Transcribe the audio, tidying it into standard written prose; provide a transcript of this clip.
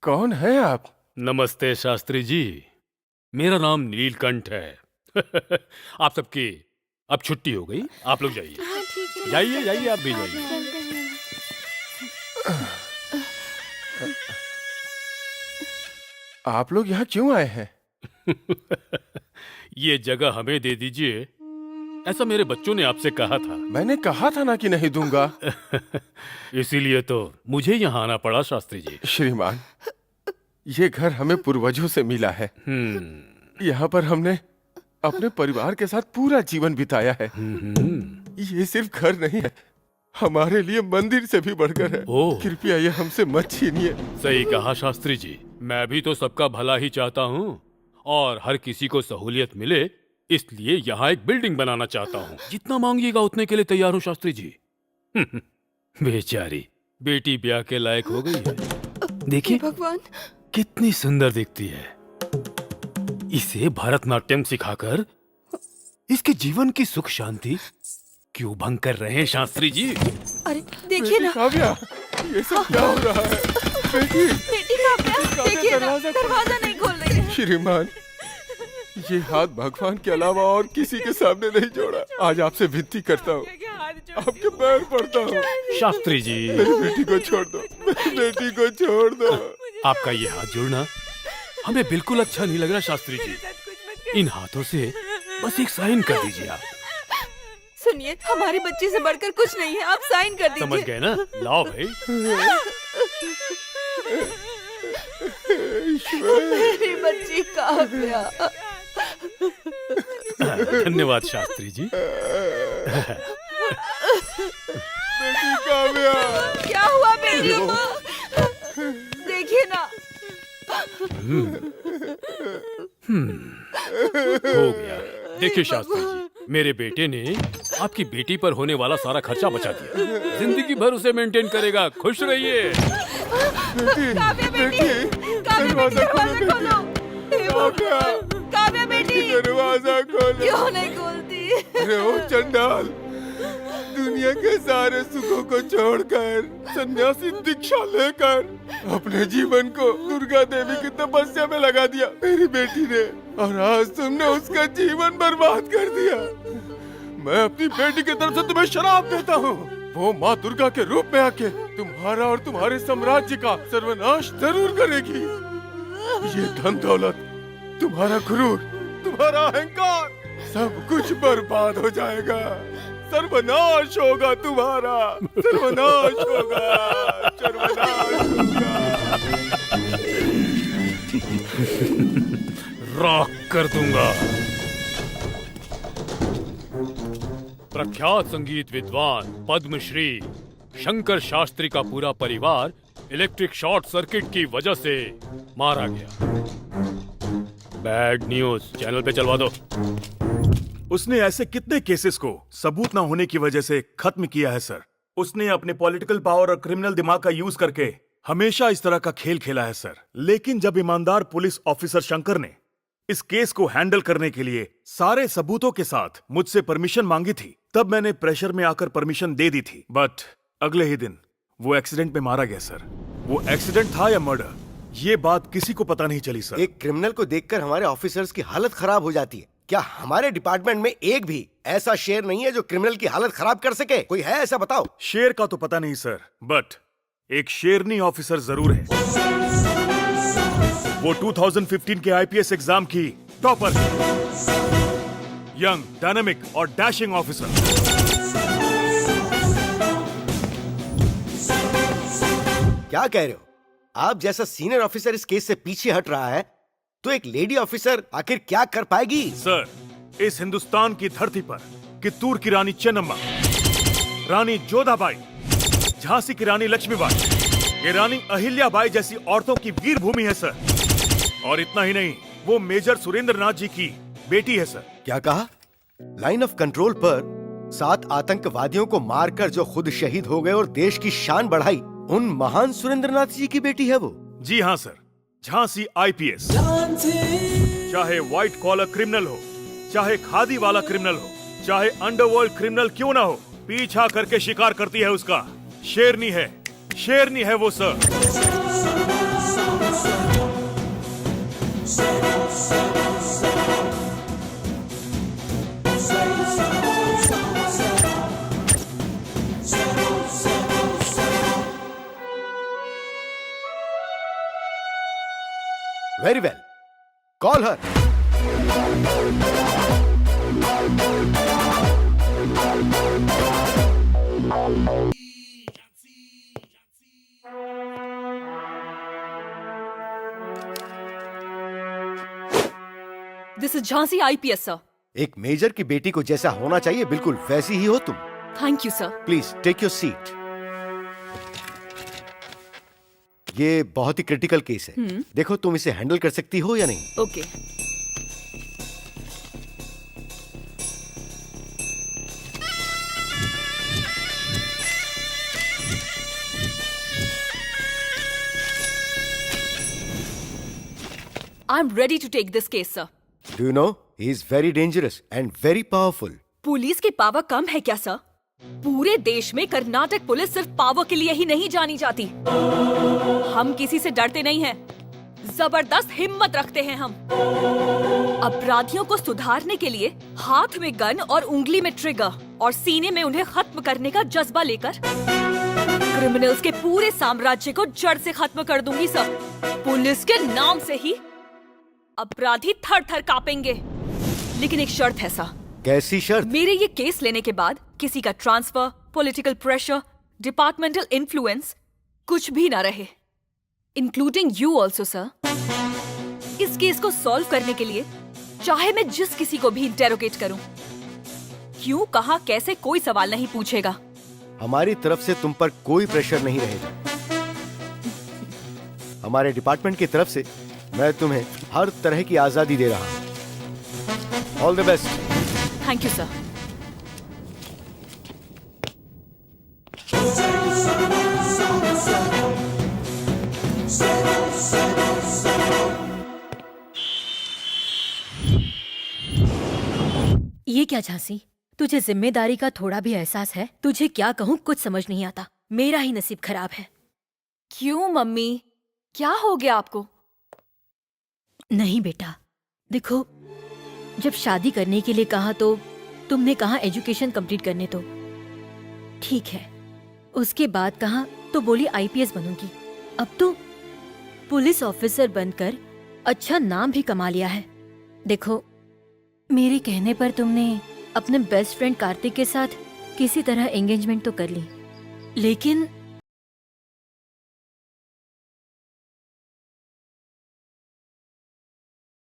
कौन है आप? नमस्ते शास्त्री जी, मेरा नाम नीलकंठ है। आप सबकी अब छुट्टी हो गई, आप लोग जाइए। हाँ ठीक है। जाइए जाइए, आप भी जाइए। चलते हैं। आप लोग यहाँ क्यों आए हैं? ये जगह हमें दे दीजिए, ऐसा मेरे बच्चों ने आपसे कहा था। मैंने कहा था ना कि नहीं दूंगा। इसीलिए तो मुझे यहाँ आना पड़ा शास्त्री जी। श्रीमान, ये घर हमें पूर्वजों से मिला है। यहाँ पर हमने अपने परिवार के साथ पूरा जीवन बिताया है। ये सिर्फ घर नहीं है, हमारे लिए मंदिर से भी बढ़कर है। ओह। कृपया ये हमसे मत छीनिए। सही कहा शास्त्री जी, मैं भी तो सबका भला ही चाहता हूँ और हर किसी को सहूलियत मिले, इसलिए यहाँ एक बिल्डिंग बनाना चाहता हूँ। जितना मांगिएगा उतने के लिए तैयार हूँ शास्त्री जी। बेचारी बेटी ब्याह के लायक हो गई है। देखिए भगवान, कितनी सुंदर दिखती है। इसे भरतनाट्यम सिखाकर इसके जीवन की सुख शांति क्यों भंग कर रहे हैं शास्त्री जी? अरे देखिए ना, काव्या, ये सब क्या हो रहा है? बेटी, बेटी काव्या, देखिए ना, दरवाजा नहीं खोल रही है। श्रीमान, ये हाथ भगवान के अलावा और किसी के सामने नहीं जोड़ा। आज आपसे विनती करता हूँ, आपके पैर पड़ता हूँ। शास्त्री जी, मेरी बेटी को छोड़ दो, मेरी बेटी को छोड़ दो। आपका ये हाथ जोड़ना हमें बिल्कुल अच्छा नहीं लग रहा शास्त्री जी। इन हाथों से बस एक साइन कर दीजिए आप। सुनिए, हमारी बच्ची से बढ़कर कुछ नहीं है, आप साइन कर दीजिए। समझ गए ना? लाओ भाई। मेरी बच्ची काव्या। धन्यवाद शास्त्री जी। बेटी काव्या, क्या हुआ मेरी माँ? देखिए ना। हो गया। देखिए शास्त्री जी, मेरे बेटे ने आपकी बेटी पर होने वाला सारा खर्चा बचा दिया। जिंदगी भर उसे मेंटेन करेगा। खुश रहिए। काव्या बेटी, काव्या बेटी, दरवाजा खोलो। हे भगवान, काव्या बेटी, दरवाजा खोलो। क्यों नहीं खोलती? अरे ओ चंडाल, दुनिया के सारे सुखों को छोड़कर सन्यासी दीक्षा लेकर अपने जीवन को दुर्गा देवी की तपस्या में लगा दिया मेरी बेटी ने, और आज तुमने उसका जीवन बर्बाद कर दिया। मैं अपनी बेटी की तरफ से तुम्हें श्राप देता हूँ। वो माँ दुर्गा के रूप में आके तुम्हारा और तुम्हारे साम्राज्य का सर्वनाश जरूर करेगी। ये धन दौलत, तुम्हारा गुरूर, तुम्हारा अहंकार, सब कुछ बर्बाद हो जाएगा। सर्वनाश होगा तुम्हारा, सर्वनाश होगा, सर्वनाश होगा। राख कर दूंगा। प्रख्यात संगीत विद्वान पद्मश्री शंकर शास्त्री का पूरा परिवार इलेक्ट्रिक शॉर्ट सर्किट की वजह से मारा गया। बैड न्यूज, चैनल पे चलवा दो। उसने ऐसे कितने केसेस को सबूत न होने की वजह से खत्म किया है सर। उसने अपने पॉलिटिकल पावर और क्रिमिनल दिमाग का यूज करके हमेशा इस तरह का खेल खेला है सर। लेकिन जब ईमानदार पुलिस ऑफिसर शंकर ने इस केस को हैंडल करने के लिए सारे सबूतों के साथ मुझसे परमिशन मांगी थी, तब मैंने प्रेशर में आकर परमिशन दे दी थी। बट अगले ही दिन वो एक्सीडेंट में मारा गया सर। वो एक्सीडेंट था या मर्डर, ये बात किसी को पता नहीं चली सर। एक क्रिमिनल को देखकर हमारे ऑफिसर्स की हालत खराब हो जाती है। क्या हमारे डिपार्टमेंट में एक भी ऐसा शेर नहीं है जो क्रिमिनल की हालत खराब कर सके? कोई है ऐसा? बताओ। शेर का तो पता नहीं सर, बट एक शेरनी ऑफिसर जरूर है। वो 2015 के आईपीएस एग्जाम की टॉपर, यंग, डायनामिक और डैशिंग ऑफिसर। क्या कह रहे हो? आप जैसा सीनियर ऑफिसर इस केस से पीछे हट रहा है, तो एक लेडी ऑफिसर आखिर क्या कर पाएगी? सर, इस हिंदुस्तान की धरती पर कित्तूर की रानी चेन्नम्मा, रानी जोधाबाई, झांसी की रानी लक्ष्मीबाई, ये रानी अहिल्याबाई जैसी औरतों की वीर भूमि है सर। और इतना ही नहीं, वो मेजर सुरेंद्र नाथ जी की बेटी है सर। क्या कहा? लाइन ऑफ कंट्रोल पर 7 आतंकवादियों को मारकर जो खुद शहीद हो गए और देश की शान बढ़ाई, उन महान सुरेंद्र नाथ जी की बेटी है वो? जी हाँ सर, झांसी आईपीएस। चाहे व्हाइट कॉलर क्रिमिनल हो, चाहे खादी वाला क्रिमिनल हो, चाहे अंडरवर्ल्ड क्रिमिनल क्यों ना हो, पीछा करके शिकार करती है उसका। शेरनी है वो sir. Very well, call her. This is Jhansi IPS sir. एक मेजर की बेटी को जैसा होना चाहिए बिल्कुल वैसी ही हो तुम। Thank you sir. Please take your seat. ये बहुत ही क्रिटिकल केस है। देखो तुम इसे हैंडल कर सकती हो या नहीं। Okay. I am ready to take this case sir. Do you know he is very dangerous and very powerful. Police की पावर कम है क्या सर? पूरे देश में कर्नाटक पुलिस सिर्फ पावर के लिए ही नहीं जानी जाती। हम किसी से डरते नहीं हैं। जबरदस्त हिम्मत रखते हैं हम। अपराधियों को सुधारने के लिए हाथ में गन और उंगली में ट्रिगर और सीने में उन्हें खत्म करने का जज्बा लेकर क्रिमिनल्स के पूरे साम्राज्य को जड़ से खत्म कर दूंगी सर। पुलिस के नाम से ही अपराधी थर थर कांपेंगे। लेकिन एक शर्त है सर। कैसी शर्त? मेरे ये केस लेने के बाद किसी का transfer, political pressure, departmental influence कुछ भी ना रहे, इंक्लूडिंग यू ऑल्सो सर। इस केस को सॉल्व करने के लिए चाहे मैं जिस किसी को भी इंटेरोगेट करूं, क्यों, कहां, कैसे, कोई सवाल नहीं पूछेगा। हमारी तरफ से तुम पर कोई प्रेशर नहीं रहेगा। हमारे डिपार्टमेंट की तरफ से मैं तुम्हें हर तरह की आजादी दे रहा हूं। All the best. Thank you sir. ये क्या झांसी, तुझे जिम्मेदारी का थोड़ा भी एहसास है? तुझे क्या कहूँ कुछ समझ नहीं आता। मेरा ही नसीब खराब है। क्यों मम्मी, क्या हो गया आपको? नहीं बेटा, देखो, जब शादी करने के लिए कहा तो तुमने कहा एजुकेशन कंप्लीट करने दो, ठीक है। उसके बाद कहा तो बोली आईपीएस बनूंगी। अब तो पुलिस ऑफिसर बनकर अच्छा नाम भी कमा लिया है। देखो, मेरे कहने पर तुमने अपने बेस्ट फ्रेंड कार्तिक के साथ किसी तरह एंगेजमेंट तो कर ली, लेकिन